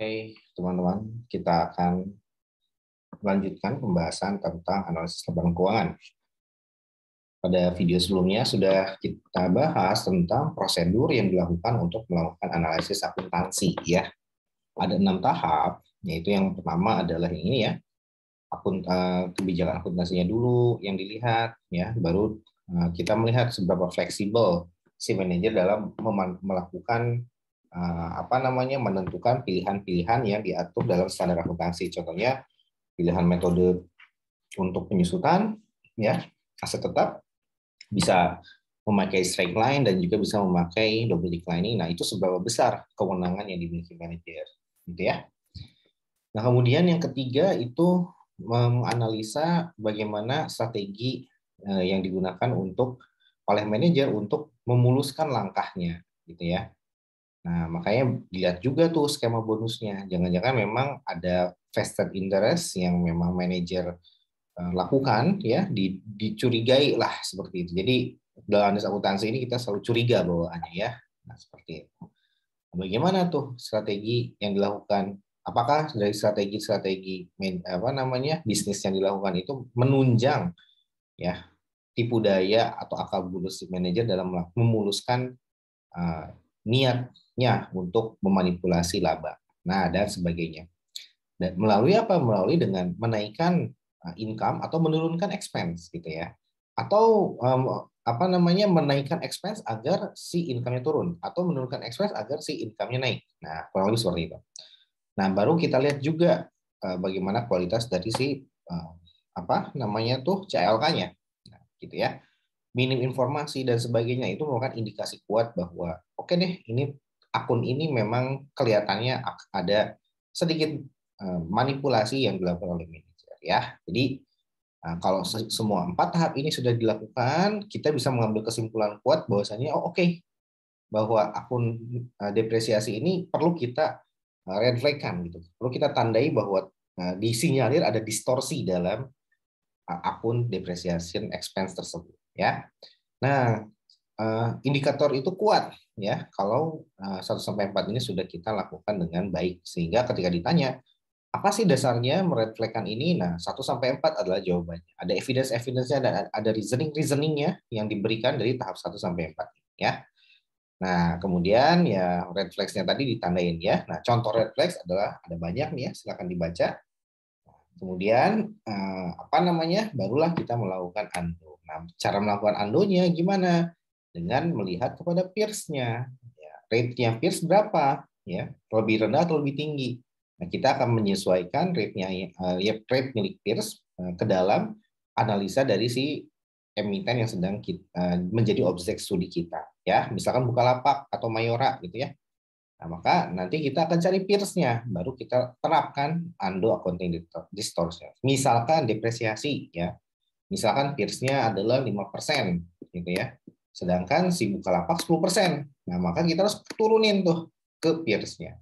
Oke, teman-teman, kita akan melanjutkan pembahasan tentang analisis laporan keuangan. Pada video sebelumnya sudah kita bahas tentang prosedur yang dilakukan untuk melakukan analisis akuntansi, ya. Ada 6 tahap, yaitu yang pertama adalah yang ini ya, kebijakan akuntansinya dulu yang dilihat, ya. Baru kita melihat seberapa fleksibel si manajer dalam melakukan menentukan pilihan-pilihan yang diatur dalam standar akuntansi. Contohnya pilihan metode untuk penyusutan, ya, aset tetap, bisa memakai straight line dan juga bisa memakai double declining. Nah, itu seberapa besar kewenangan yang dimiliki manajer, gitu ya. Nah, kemudian yang ketiga itu menganalisa bagaimana strategi yang digunakan oleh manajer untuk memuluskan langkahnya, gitu ya. Nah, makanya dilihat juga tuh skema bonusnya. Jangan-jangan memang ada vested interest yang memang manajer lakukan, ya, dicurigai lah seperti itu. Jadi dalam analis akuntansi ini kita selalu curiga bawaannya, ya. Nah, seperti itu. Bagaimana tuh strategi yang dilakukan? Apakah dari strategi bisnis yang dilakukan itu menunjang, ya, tipu daya atau akal bulus si manajer dalam memuluskan niatnya untuk memanipulasi laba, nah, dan sebagainya. Dan melalui apa? Melalui dengan menaikkan income atau menurunkan expense, gitu ya. Atau menaikkan expense agar si income-nya turun, atau menurunkan expense agar si income-nya naik. Nah, kurang lebih seperti itu. Nah, baru kita lihat juga bagaimana kualitas dari si CLK-nya, nah, gitu ya. Minim informasi dan sebagainya itu merupakan indikasi kuat bahwa oke deh, ini akun ini memang kelihatannya ada sedikit manipulasi yang dilakukan oleh manajer, ya. Jadi kalau semua 4 tahap ini sudah dilakukan, kita bisa mengambil kesimpulan kuat bahwasanya bahwa akun depresiasi ini perlu kita red flag-kan, gitu. Perlu kita tandai bahwa disinyalir ada distorsi dalam akun depreciation expense tersebut, ya. Nah, indikator itu kuat, ya, kalau 1-4 ini sudah kita lakukan dengan baik, sehingga ketika ditanya apa sih dasarnya merefleksikan ini, nah 1-4 adalah jawabannya. Ada evidence-nya dan ada reasoning-nya yang diberikan dari tahap 1-4, ya. Nah, kemudian ya red flags-nya tadi ditandain, ya. Nah, contoh red flags adalah ada banyak nih, ya, silakan dibaca. Kemudian barulah kita melakukan undo. Nah, cara melakukan undo-nya gimana? Dengan melihat kepada peers-nya. Ya, rate-nya peers berapa? Ya, lebih rendah atau lebih tinggi? Nah, kita akan menyesuaikan rate milik peers ke dalam analisa dari si emiten yang sedang menjadi objek studi kita. Ya, misalkan Bukalapak atau Mayora, gitu ya. Nah, maka nanti kita akan cari peers-nya, baru kita terapkan undo accounting distortion. Misalkan depresiasi, ya. Misalkan peers-nya adalah 5%, gitu ya. Sedangkan si Bukalapak 10%. Nah, maka kita harus turunin tuh ke peers-nya.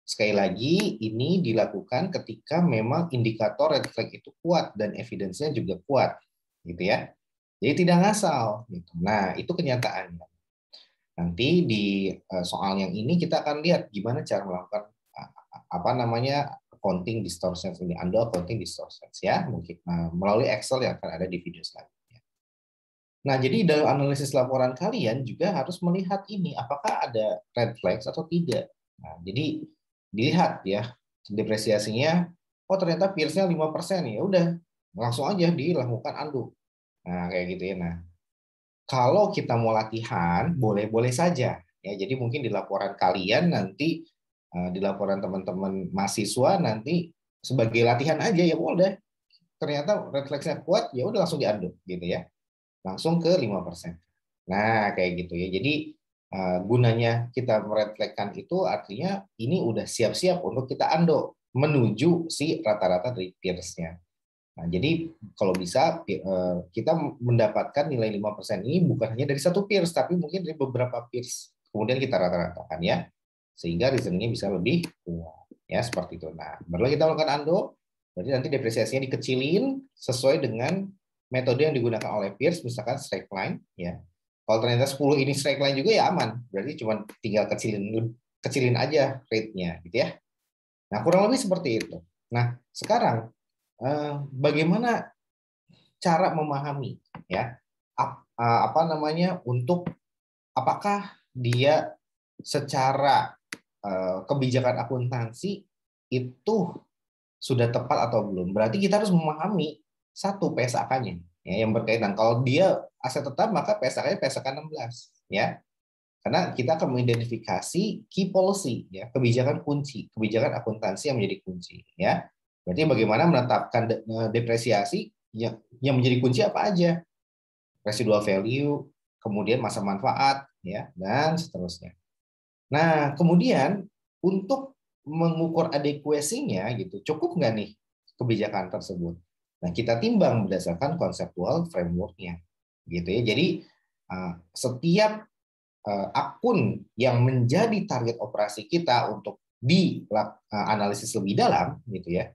Sekali lagi, ini dilakukan ketika memang indikator red flag itu kuat dan evidence-nya juga kuat, gitu ya. Jadi tidak ngasal, gitu. Nah, itu kenyataannya. Nanti di soal yang ini kita akan lihat gimana cara melakukan accounting distortions ini, undo accounting distortions, ya, mungkin melalui Excel yang akan ada di video selanjutnya. Nah, jadi dalam analisis laporan kalian juga harus melihat ini apakah ada red flags atau tidak. Nah, jadi dilihat, ya, depresiasinya, ternyata peers-nya 5%, ya udah langsung aja dilakukan undo. Nah, kayak gitu ya. Nah, kalau kita mau latihan, boleh-boleh saja. Ya, jadi mungkin di laporan kalian nanti, di laporan teman-teman mahasiswa nanti sebagai latihan aja, ya boleh. Ternyata refleksnya kuat, ya udah langsung diundo, gitu ya. Langsung ke 5%. Nah, kayak gitu ya. Jadi gunanya kita merefleksikan itu artinya ini udah siap-siap untuk kita undo menuju si rata-rata dari peers-nya. Nah, jadi kalau bisa kita mendapatkan nilai 5% ini bukan hanya dari satu peers, tapi mungkin dari beberapa peers. Kemudian kita rata-ratakan, ya. Sehingga reasoningnya bisa lebih kuat. Ya, seperti itu. Nah, baru kita lakukan undo, berarti nanti depresiasinya dikecilin sesuai dengan metode yang digunakan oleh peers, misalkan straight line. Ya. Kalau ternyata 10 ini straight line juga, ya aman. Berarti cuma tinggal kecilin aja rate-nya, gitu ya. Nah, kurang lebih seperti itu. Nah, sekarang bagaimana cara memahami ya apa namanya untuk apakah dia secara kebijakan akuntansi itu sudah tepat atau belum? Berarti kita harus memahami satu PSAK-nya ya, yang berkaitan. Kalau dia aset tetap maka PSAK-nya PSAK 16 ya. Karena kita akan mengidentifikasi key policy ya, kebijakan kunci, kebijakan akuntansi yang menjadi kunci ya. Berarti bagaimana menetapkan depresiasi yang menjadi kunci apa aja? Residual value, kemudian masa manfaat ya, dan seterusnya. Nah, kemudian untuk mengukur adekuasinya gitu, cukup nggak nih kebijakan tersebut? Nah, kita timbang berdasarkan konseptual framework-nya, gitu ya. Jadi setiap akun yang menjadi target operasi kita untuk dianalisis lebih dalam, gitu ya.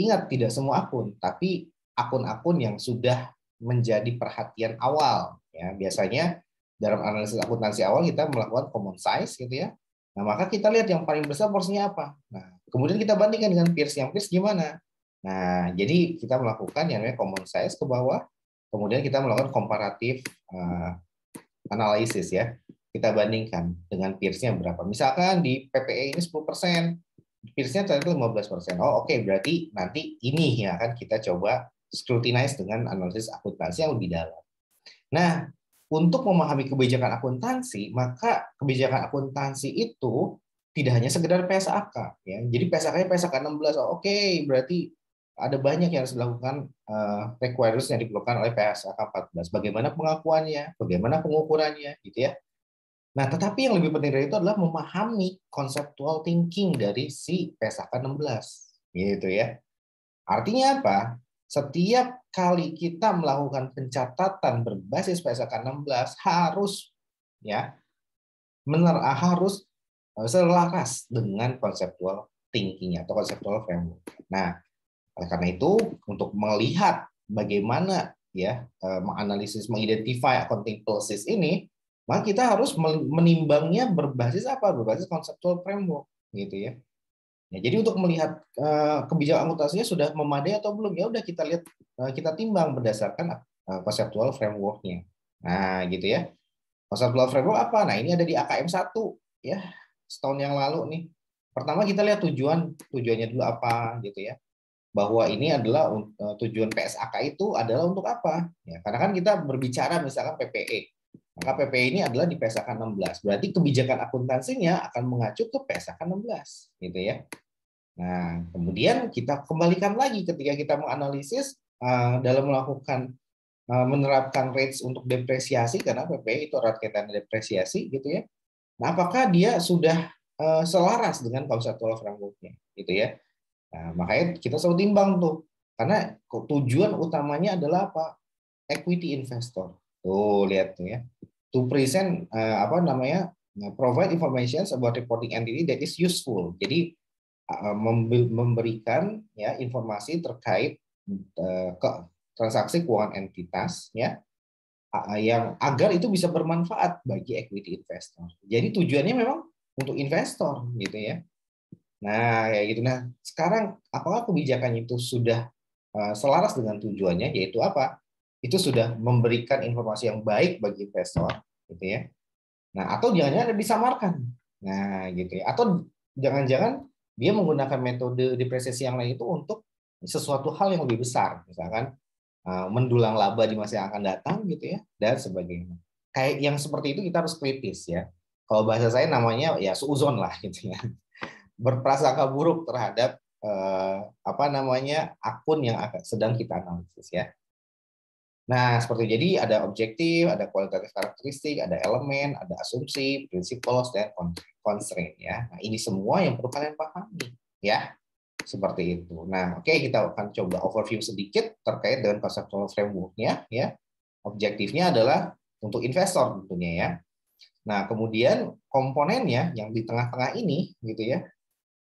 Ingat, tidak semua akun, tapi akun-akun yang sudah menjadi perhatian awal. Ya, biasanya dalam analisis akuntansi awal kita melakukan common size, gitu ya. Nah, maka kita lihat yang paling besar porsinya apa. Nah, kemudian kita bandingkan dengan peers, yang peers gimana. Nah, jadi kita melakukan yang namanya common size ke bawah, kemudian kita melakukan komparatif analisis ya. Kita bandingkan dengan peers-nya berapa. Misalkan di PPE ini 10%, peers-nya ternyata 15%. Oh, oke, berarti nanti ini ya kan kita coba scrutinize dengan analisis akuntansi yang lebih dalam. Nah, untuk memahami kebijakan akuntansi, maka kebijakan akuntansi itu tidak hanya sekedar PSAK ya. Jadi PSAK-nya PSAK 16. Oh, oke, berarti ada banyak yang harus dilakukan requirements yang diperlukan oleh PSAK 14. Bagaimana pengakuannya, bagaimana pengukurannya gitu ya. Nah, tetapi yang lebih penting dari itu adalah memahami conceptual thinking dari si PSAK 16 gitu ya. Artinya apa? Setiap kali kita melakukan pencatatan berbasis PSAK 16 harus ya harus selaras dengan conceptual thinking atau conceptual framework. Nah, oleh karena itu untuk melihat bagaimana ya menganalisis, mengidentify accounting policies ini, maka kita harus menimbangnya berbasis apa? Berbasis conceptual framework gitu ya. Ya, jadi untuk melihat kebijakan akuntansinya sudah memadai atau belum, ya udah kita lihat, kita timbang berdasarkan conceptual framework-nya. Nah, gitu ya. Conceptual framework apa? Nah, ini ada di AKM 1 ya, setahun yang lalu nih. Pertama kita lihat tujuannya dulu apa gitu ya. Bahwa ini adalah tujuan PSAK itu adalah untuk apa? Ya, karena kan kita berbicara misalkan PPE. Maka PPE ini adalah di PSAK 16. Berarti kebijakan akuntansinya akan mengacu ke PSAK 16 gitu ya. Nah, kemudian kita kembalikan lagi ketika kita menganalisis dalam melakukan menerapkan rates untuk depresiasi, karena PPI itu erat kaitan depresiasi gitu ya. Nah, apakah dia sudah selaras dengan conceptual framework-nya gitu ya. Nah, makanya kita selalu timbang tuh. Karena tujuan utamanya adalah apa? Equity investor. Tuh, lihat tuh ya. To present apa namanya? Provide information about reporting entity that is useful. Jadi memberikan ya informasi terkait ke transaksi keuangan entitas ya yang agar itu bisa bermanfaat bagi equity investor. Jadi tujuannya memang untuk investor gitu ya. Nah, kayak gitu. Nah, sekarang apakah kebijakan itu sudah selaras dengan tujuannya, yaitu apa? Itu sudah memberikan informasi yang baik bagi investor gitu ya. Nah, atau jangan-jangan disamarkan. Nah, gitu ya. Atau jangan-jangan dia menggunakan metode depresiasi yang lain itu untuk sesuatu hal yang lebih besar, misalkan mendulang laba di masa yang akan datang gitu ya, dan sebagainya. Kayak yang seperti itu kita harus kritis ya. Kalau bahasa saya namanya ya suuzon lah gitu ya. Berprasangka buruk terhadap apa namanya akun yang sedang kita analisis ya. Nah, seperti jadi ada objektif, ada kualitatif karakteristik, ada elemen, ada asumsi, principles, dan constraint ya. Nah, ini semua yang perlu kalian pahami ya. Seperti itu. Nah, oke, kita akan coba overview sedikit terkait dengan conceptual framework-nya ya. Objektifnya adalah untuk investor tentunya ya. Nah, kemudian komponennya yang di tengah-tengah ini gitu ya.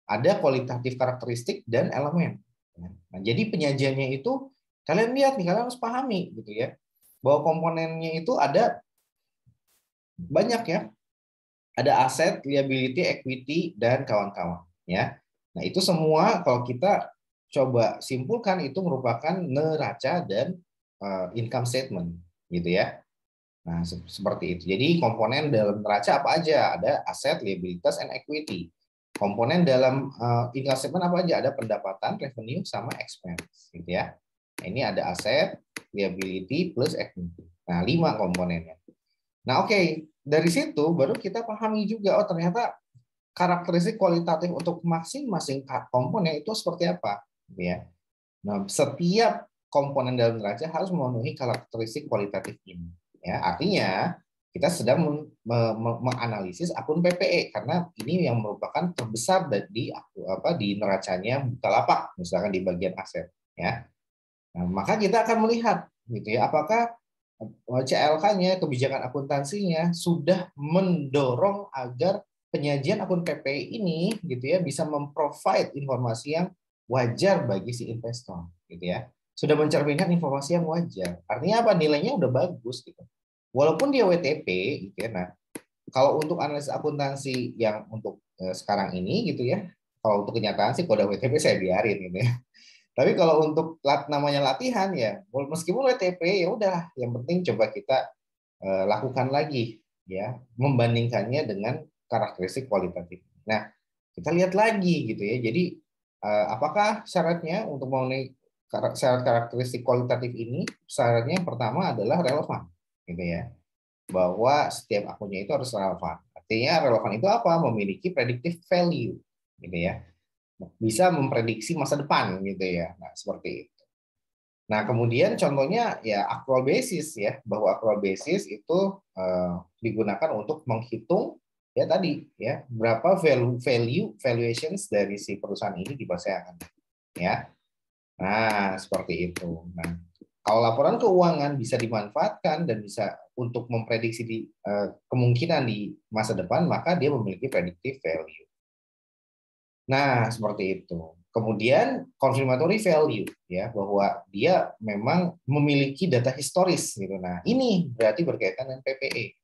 Ada kualitatif karakteristik dan elemen. Nah, jadi penyajiannya itu kalian lihat nih, kalian harus pahami gitu ya, bahwa komponennya itu ada banyak ya, ada aset, liability, equity, dan kawan-kawan ya. Nah, itu semua kalau kita coba simpulkan itu merupakan neraca dan income statement gitu ya. Nah, seperti itu. Jadi komponen dalam neraca apa aja? Ada aset, liabilitas, and equity. Komponen dalam income statement apa aja? Ada pendapatan, revenue, sama expense, gitu ya. Nah, ini ada aset, liability, plus equity. Nah, 5 komponennya. Nah, oke. Dari situ baru kita pahami juga, oh ternyata karakteristik kualitatif untuk masing-masing komponen itu seperti apa, gitu ya. Nah, setiap komponen dalam neraca harus memenuhi karakteristik kualitatif ini. Ya, artinya kita sedang menganalisis akun PPE karena ini yang merupakan terbesar di neracanya Bukalapak, misalkan di bagian aset. Ya, nah, maka kita akan melihat, gitu ya, apakah CLK-nya, kebijakan akuntansinya sudah mendorong agar penyajian akun PPE ini, gitu ya, bisa memprovide informasi yang wajar bagi si investor, gitu ya. Sudah mencerminkan informasi yang wajar. Artinya apa? Nilainya udah bagus gitu. Walaupun dia WTP, gitu ya. Nah, kalau untuk analisis akuntansi yang untuk sekarang ini, gitu ya. Kalau untuk kenyataan sih kalau udah WTP saya biarin gitu ya. Tapi kalau untuk namanya latihan ya, meskipun WTP ya udah, yang penting coba kita lakukan lagi ya, membandingkannya dengan karakteristik kualitatif. Nah, kita lihat lagi gitu ya. Jadi apakah syaratnya untuk memenuhi syarat karakteristik kualitatif ini? Syaratnya yang pertama adalah relevan, gitu ya. Bahwa setiap akunnya itu harus relevan. Artinya relevan itu apa? Memiliki predictive value, gitu ya. Bisa memprediksi masa depan, gitu ya. Nah, seperti itu. Nah, kemudian contohnya ya accrual basis ya, bahwa accrual basis itu digunakan untuk menghitung ya tadi ya berapa valuations dari si perusahaan ini dipercayakan ya. Nah, seperti itu. Nah, kalau laporan keuangan bisa dimanfaatkan dan bisa untuk memprediksi kemungkinan di masa depan, maka dia memiliki predictive value. Nah, seperti itu. Kemudian confirmatory value ya, bahwa dia memang memiliki data historis gitu. Nah, ini berarti berkaitan dengan PPE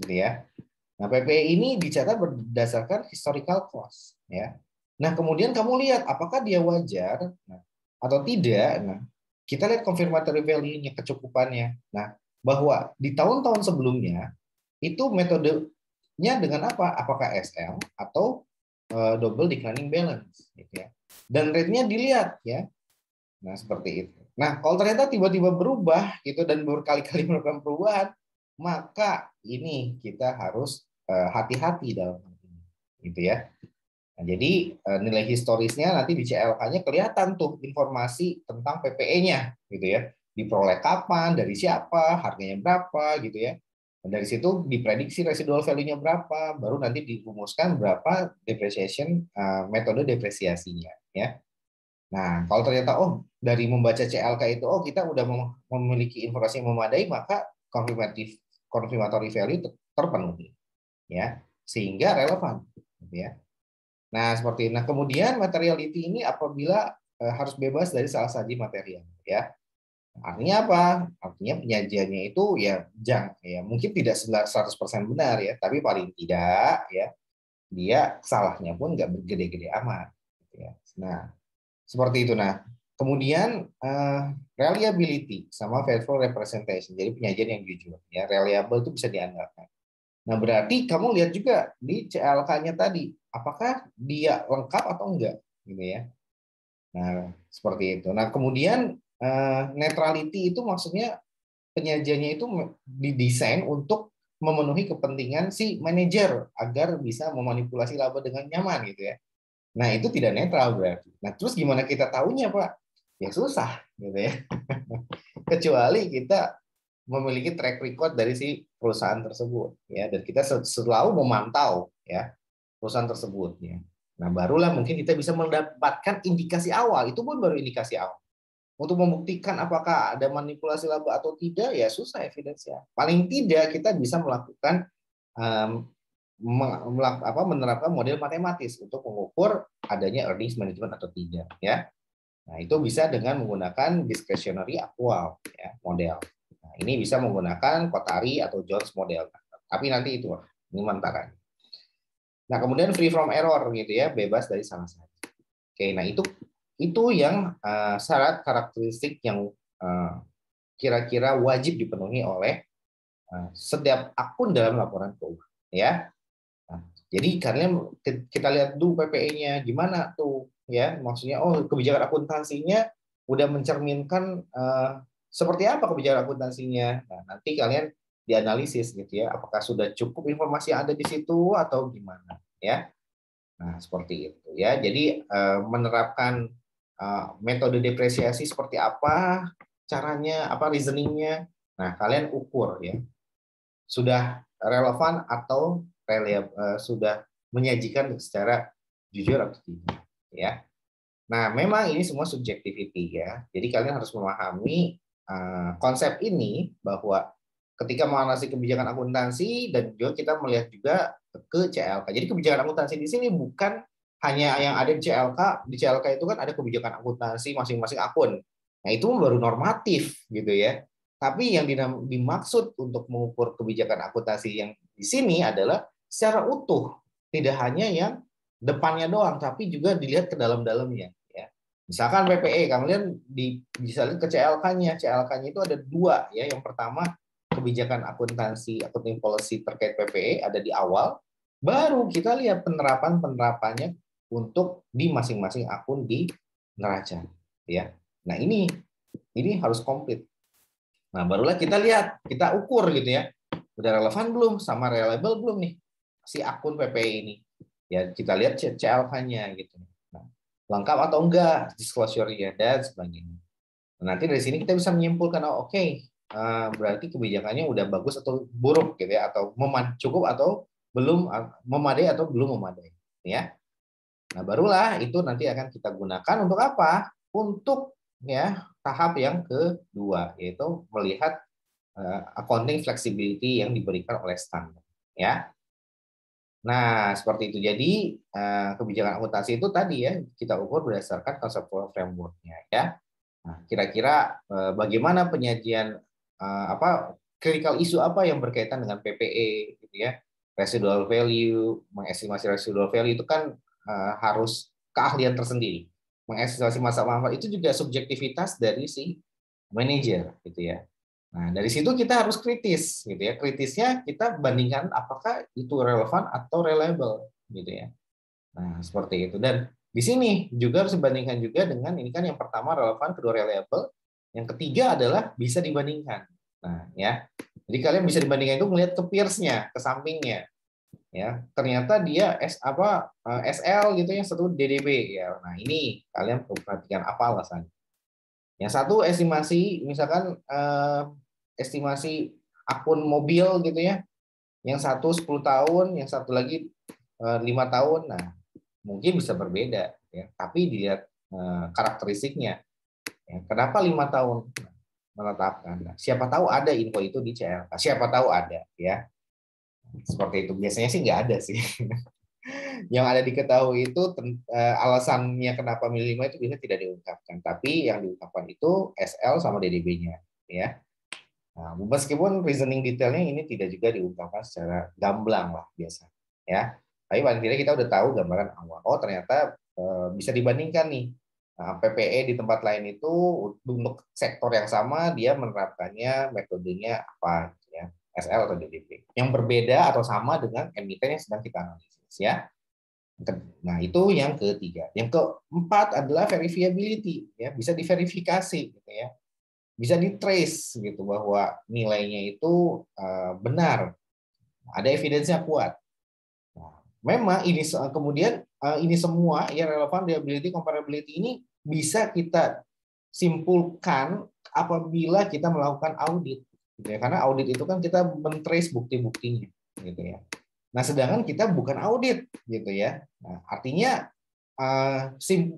gitu ya. Nah, PPE ini dicatat berdasarkan historical cost ya. Nah, kemudian kamu lihat apakah dia wajar atau tidak. Nah, kita lihat confirmatory value-nya, kecukupannya. Nah, bahwa di tahun-tahun sebelumnya itu metodenya dengan apa? Apakah SL atau double declining balance gitu ya. Dan rate-nya dilihat ya. Nah, seperti itu. Nah, kalau ternyata tiba-tiba berubah gitu dan berkali-kali melakukan perubahan, maka ini kita harus hati-hati dalam hal ini gitu ya. Nah, jadi nilai historisnya nanti di CLK-nya kelihatan tuh informasi tentang PPE-nya gitu ya. Diperoleh kapan, dari siapa, harganya berapa gitu ya. Dan dari situ diprediksi residual value-nya berapa, baru nanti dirumuskan berapa depreciation metode depresiasinya ya. Nah, kalau ternyata dari membaca CLK itu kita udah memiliki informasi yang memadai, maka confirmatory value terpenuhi ya. Sehingga relevan gitu ya. Nah, seperti nah kemudian materiality ini apabila harus bebas dari salah saji material ya. Artinya apa? Artinya penyajiannya itu ya mungkin tidak 100% benar ya, tapi paling tidak ya dia salahnya pun nggak bergede-gede amat gitu ya. Nah, seperti itu. Nah, kemudian reliability sama faithful representation. Jadi penyajian yang jujur ya, reliable itu bisa diandalkan. Nah, berarti kamu lihat juga di CLK-nya tadi, apakah dia lengkap atau enggak, gitu ya. Nah, seperti itu. Nah, kemudian neutrality itu maksudnya penyajiannya itu didesain untuk memenuhi kepentingan si manajer agar bisa memanipulasi laba dengan nyaman, gitu ya. Nah, itu tidak netral berarti. Nah, terus gimana kita tahunya, Pak? Ya susah, gitu ya. Kecuali kita memiliki track record dari si perusahaan tersebut ya, dan kita selalu memantau ya perusahaan tersebut ya. Nah, barulah mungkin kita bisa mendapatkan indikasi awal, itu pun baru indikasi awal. Untuk membuktikan apakah ada manipulasi laba atau tidak ya susah evidence-nya. Paling tidak kita bisa melakukan menerapkan model matematis untuk mengukur adanya earnings management atau tidak ya. Nah, itu bisa dengan menggunakan discretionary actual ya, model. Nah, ini bisa menggunakan Kotari atau Jones model. Tapi nanti itu ini mantaran. Nah, kemudian free from error gitu ya, bebas dari salah saja. Oke, nah itu yang syarat karakteristik yang kira-kira wajib dipenuhi oleh setiap akun dalam laporan keuangan, ya. Nah, jadi kalian kita lihat dulu PPE-nya gimana tuh, ya. Maksudnya, oh kebijakan akuntansinya udah mencerminkan seperti apa kebijakan akuntansinya. Nah, nanti kalian dianalisis gitu ya, apakah sudah cukup informasi yang ada di situ atau gimana, ya. Nah, seperti itu ya. Jadi menerapkan metode depresiasi seperti apa caranya, apa reasoningnya. Nah, kalian ukur ya, sudah relevan atau sudah menyajikan secara jujur atau tidak, ya. Nah, memang ini semua subjectivity ya. Jadi kalian harus memahami konsep ini bahwa ketika menganalisis kebijakan akuntansi dan juga kita melihat juga ke CLK. Jadi kebijakan akuntansi di sini bukan hanya yang ada di CLK. Di CLK itu kan ada kebijakan akuntansi masing-masing akun. Nah, itu baru normatif gitu ya. Tapi yang dimaksud untuk mengukur kebijakan akuntansi yang di sini adalah secara utuh, tidak hanya yang depannya doang, tapi juga dilihat ke dalam-dalamnya. Ya. Misalkan PPE, kalian bisa lihat ke CLK-nya. CLK-nya itu ada dua, ya. Yang pertama kebijakan akuntansi, accounting policy terkait PPE ada di awal, baru kita lihat penerapannya untuk di masing-masing akun di neraca. Ya. Nah ini harus komplit. Nah barulah kita lihat, kita ukur gitu ya, udah relevan belum, sama reliable belum nih si akun PPE ini. Ya kita lihat CLK-nya gitu. Nah, lengkap atau enggak disclosure-nya dan sebagainya. Nah, nanti dari sini kita bisa menyimpulkan, oh, oke, berarti kebijakannya udah bagus atau buruk gitu ya, atau cukup atau belum, memadai atau belum memadai, ya. Nah barulah itu nanti akan kita gunakan untuk apa? Untuk ya tahap yang kedua, yaitu melihat accounting flexibility yang diberikan oleh standar, ya. Nah, seperti itu. Jadi, kebijakan akuntansi itu tadi ya, kita ukur berdasarkan conceptual framework-nya ya. Nah, kira-kira bagaimana penyajian critical issue apa yang berkaitan dengan PPE gitu ya. Residual value, mengestimasi residual value itu kan harus keahlian tersendiri. Mengestimasi masa manfaat itu juga subjektivitas dari si manajer gitu ya. Nah, dari situ kita harus kritis gitu ya. Kritisnya kita bandingkan apakah itu relevan atau reliable gitu ya. Nah, seperti itu. Dan di sini juga harus dibandingkan juga dengan ini kan yang pertama relevan, kedua reliable, yang ketiga adalah bisa dibandingkan. Nah, ya. Jadi kalian bisa dibandingkan itu melihat ke peers-nya, ke sampingnya. Ya, ternyata dia SL gitu yang satu DDB ya. Nah, ini kalian perlu perhatikan apa alasannya. Yang satu estimasi misalkan estimasi akun mobil gitu ya. Yang satu 10 tahun, yang satu lagi 5 tahun. Nah, mungkin bisa berbeda ya, tapi dilihat karakteristiknya. Ya, kenapa 5 tahun menetapkan? Nah, siapa tahu ada info itu di CLK. Siapa tahu ada ya. Seperti itu. Biasanya sih nggak ada sih. Yang ada diketahui itu alasannya kenapa milih 5 itu biasanya tidak diungkapkan, tapi yang diungkapkan itu SL sama DDB-nya ya. Nah, meskipun reasoning detailnya ini tidak juga diungkapkan secara gamblang lah biasa ya. Tapi paling tidak kita udah tahu gambaran awal. Oh ternyata bisa dibandingkan nih. Nah, PPE di tempat lain itu untuk sektor yang sama dia menerapkannya metodenya apa ya, SL atau DDB. Yang berbeda atau sama dengan emiten yang sedang kita analisis ya. Nah, itu yang ketiga. Yang keempat adalah verifiability ya, bisa diverifikasi gitu ya. Bisa di-trace gitu bahwa nilainya itu benar. Ada evidence-nya kuat. Nah, memang ini kemudian ini semua ya relevan, reliability, comparability ini bisa kita simpulkan apabila kita melakukan audit. Gitu ya. Karena audit itu kan kita men-trace bukti-buktinya gitu ya. Nah, sedangkan kita bukan audit gitu ya. Nah, artinya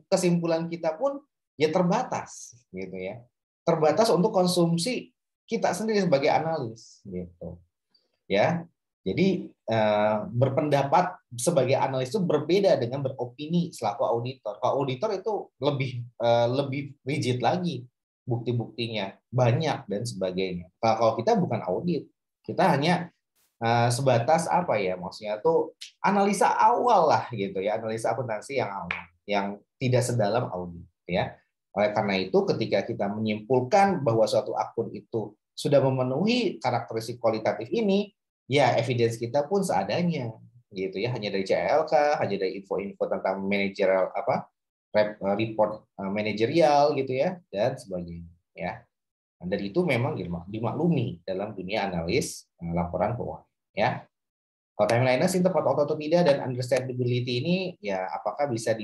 kesimpulan kita pun ya terbatas gitu ya. Terbatas untuk konsumsi kita sendiri sebagai analis gitu. Ya. Jadi berpendapat sebagai analis itu berbeda dengan beropini selaku auditor. Kalau auditor itu lebih rigid lagi bukti-buktinya, banyak dan sebagainya. Kalau kita bukan audit, kita hanya sebatas apa ya, maksudnya tuh analisa awal lah gitu ya, analisa akuntansi yang awal, yang tidak sedalam audit ya. Oleh karena itu ketika kita menyimpulkan bahwa suatu akun itu sudah memenuhi karakteristik kualitatif ini, ya evidence kita pun seadanya gitu ya, hanya dari CLK, hanya dari info-info tentang manajerial apa report manajerial gitu ya, dan sebagainya ya. Dan itu memang dimaklumi dalam dunia analis laporan keuangan ya. Kalau timeliness itu tepat atau tidak dan understandability ini ya apakah bisa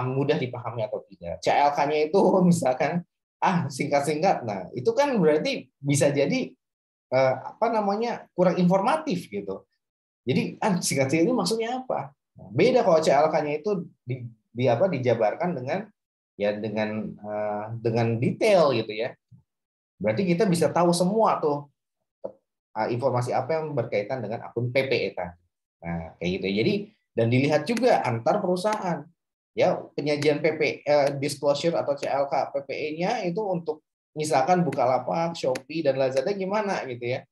mudah dipahami atau tidak. CLK-nya itu misalkan singkat-singkat, nah itu kan berarti bisa jadi apa namanya kurang informatif gitu. Jadi singkat-singkat ini maksudnya apa? Nah, beda kalau CLK-nya itu dijabarkan dengan detail gitu ya. Berarti kita bisa tahu semua tuh informasi apa yang berkaitan dengan akun PPE tadi. Nah, kayak gitu. Jadi dan dilihat juga antar perusahaan. Ya, penyajian disclosure atau CLK PPE-nya itu untuk misalkan Bukalapak, Shopee dan Lazada gimana gitu ya.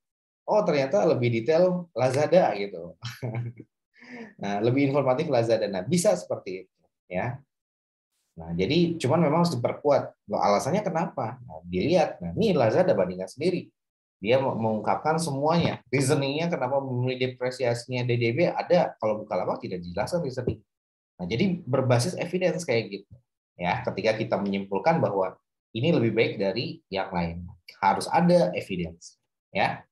Oh, ternyata lebih detail Lazada gitu. Nah, lebih informatif Lazada. Nah, bisa seperti itu ya. Nah, jadi cuman memang harus diperkuat. Loh, alasannya kenapa? Nah, dilihat. Nah, ini Lazada bandingkan sendiri. Dia mengungkapkan semuanya. Reasoningnya kenapa memilih depresiasinya DDB ada. Kalau Bukalapak tidak dijelaskan reasoning. Nah, jadi berbasis evidence kayak gitu. Ya, ketika kita menyimpulkan bahwa ini lebih baik dari yang lain, harus ada evidence. Ya,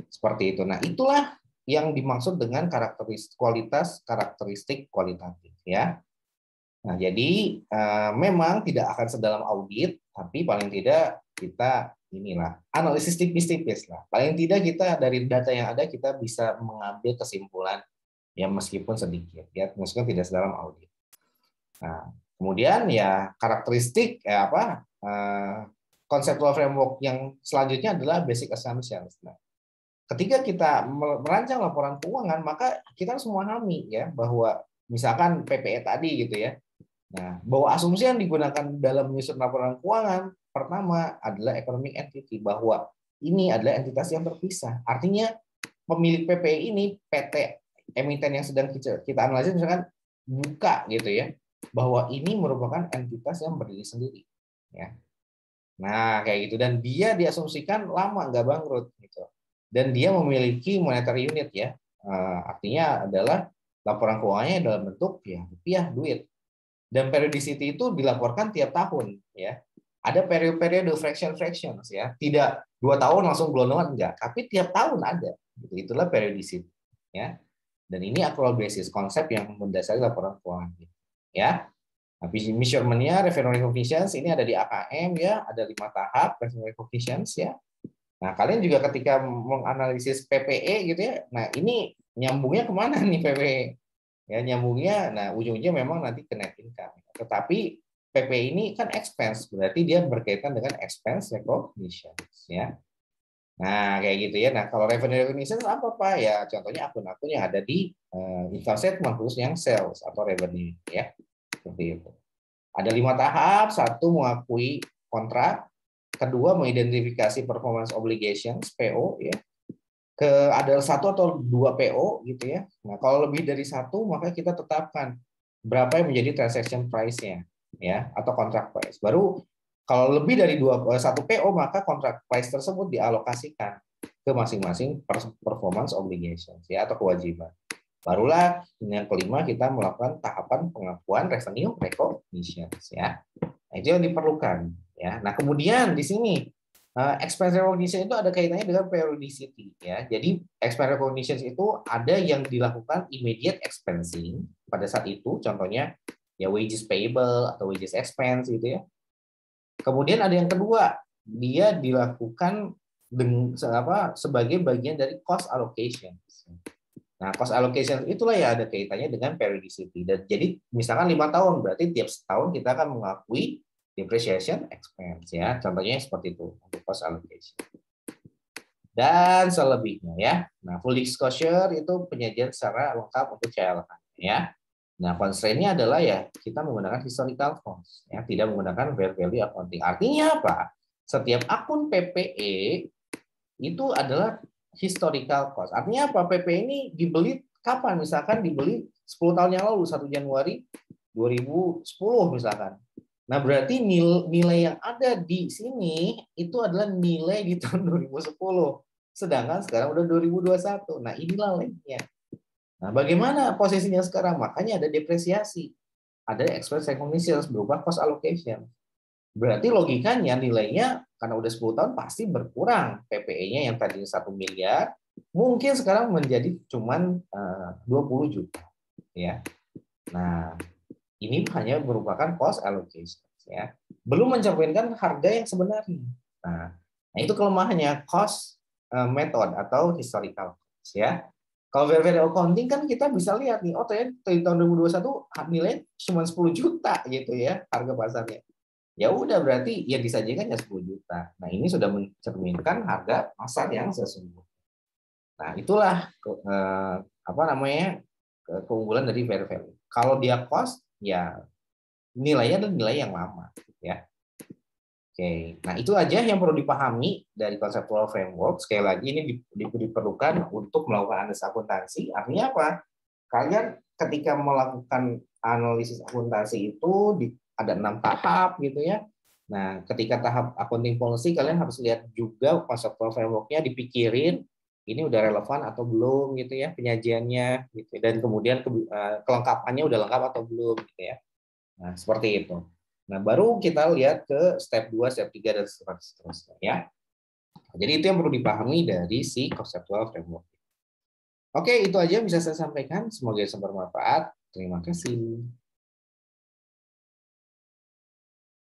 seperti itu. Nah, itulah yang dimaksud dengan karakteristik kualitatif. Ya. Nah, jadi memang tidak akan sedalam audit, tapi paling tidak kita inilah analisis tipis-tipis lah. Paling tidak kita dari data yang ada kita bisa mengambil kesimpulan ya meskipun sedikit, ya meskipun tidak sedalam audit. Nah, kemudian ya karakteristik conceptual framework yang selanjutnya adalah basic assumptions. Nah, ketika kita merancang laporan keuangan, maka kita harus memahami ya bahwa misalkan PPE tadi gitu ya. Nah, bahwa asumsi yang digunakan dalam menyusun laporan keuangan pertama adalah economic entity, bahwa ini adalah entitas yang terpisah. Artinya pemilik PPI ini PT emiten yang sedang kita analisis misalkan buka gitu ya, bahwa ini merupakan entitas yang berdiri sendiri. Ya. Nah, kayak gitu, dan dia diasumsikan lama nggak bangkrut gitu. Dan dia memiliki monetary unit ya. Artinya adalah laporan keuangannya dalam bentuk ya rupiah, duit. Dan periodicity itu dilaporkan tiap tahun ya. Ada periode fractions ya. Tidak 2 tahun langsung gelondongan enggak, tapi tiap tahun ada. Itulah periodicity ya. Dan ini accrual basis, konsep yang mendasari laporan keuangan ya. Measurement-nya revenue recognition ini ada di AKM ya, ada 5 tahap revenue recognition ya. Nah, kalian juga ketika menganalisis PPE gitu ya. Nah, ini nyambungnya kemana nih PPE? Ya, nyambungnya, nah ujung-ujungnya memang nanti ke net income. Tetapi PP ini kan expense, berarti dia berkaitan dengan expense recognition. Ya. Nah, kayak gitu ya. Nah, kalau revenue recognition apa Pak? Ya, contohnya akun-akun yang ada di income statement, khusus yang sales atau revenue. Ya, seperti itu. Ada 5 tahap. Satu, mengakui kontrak. Kedua, mengidentifikasi performance obligations, PO. Ya. Ada 1 atau 2 PO gitu ya. Nah, kalau lebih dari 1 maka kita tetapkan berapa yang menjadi transaction price-nya ya atau contract price. Baru kalau lebih dari 1 PO maka contract price tersebut dialokasikan ke masing-masing performance obligations ya atau kewajiban. Barulah yang kelima kita melakukan tahapan pengakuan revenue recognition ya. Nah, itu yang diperlukan ya. Nah, kemudian di sini expense recognition itu ada kaitannya dengan periodicity ya. Jadi expense recognition itu ada yang dilakukan immediate expensing pada saat itu, contohnya ya wages payable atau wages expense gitu ya. Kemudian ada yang kedua, dia dilakukan sebagai bagian dari cost allocation. Nah, cost allocation itulah ya ada kaitannya dengan periodicity. Dan jadi misalkan 5 tahun, berarti tiap setahun kita akan mengakui depreciation expense ya. Contohnya seperti itu untuk cost allocation. Dan selebihnya ya. Nah, full disclosure itu penyajian secara lengkap untuk CLK ya. Nah, constraint-nya adalah ya kita menggunakan historical cost ya, tidak menggunakan fair value accounting. Artinya apa? Setiap akun PPE itu adalah historical cost. Artinya apa? PP ini dibeli kapan? Misalkan dibeli 10 tahun yang lalu, 1 Januari 2010 misalkan. Nah, berarti nilai yang ada di sini itu adalah nilai di tahun 2010. Sedangkan sekarang udah 2021. Nah, inilah lagi-nya. Nah, bagaimana posisinya sekarang? Makanya ada depresiasi. Ada expense recognition berupa cost allocation. Berarti logikanya nilainya karena udah 10 tahun pasti berkurang. PPE-nya yang tadinya 1 miliar mungkin sekarang menjadi cuman 20 juta ya. Nah, ini hanya merupakan cost allocation ya. Belum mencerminkan harga yang sebenarnya. Nah, itu kelemahannya cost method atau historical cost ya. Kalau fair value accounting kan kita bisa lihat nih, oh ternyata di tahun 2021 nilai cuma 10 juta gitu ya harga pasarnya. Ya udah berarti ya disajikan ya 10 juta. Nah, ini sudah mencerminkan harga pasar yang sesungguhnya. Nah, itulah apa namanya keunggulan dari fair value. Kalau dia cost ya nilainya adalah nilai yang lama ya. Oke, nah itu aja yang perlu dipahami dari conceptual framework. Sekali lagi ini diperlukan untuk melakukan analisis akuntansi. Artinya apa? Kalian ketika melakukan analisis akuntansi itu ada 6 tahap gitu ya. Nah, ketika tahap accounting policy kalian harus lihat juga conceptual framework-nya, dipikirin ini udah relevan atau belum gitu ya penyajiannya gitu. Dan kemudian kelengkapannya udah lengkap atau belum gitu ya. Nah, seperti itu. Nah, baru kita lihat ke step 2, step 3 dan seterusnya ya. Jadi itu yang perlu dipahami dari si conceptual framework. Oke, itu aja yang bisa saya sampaikan. Semoga bisa bermanfaat. Terima kasih.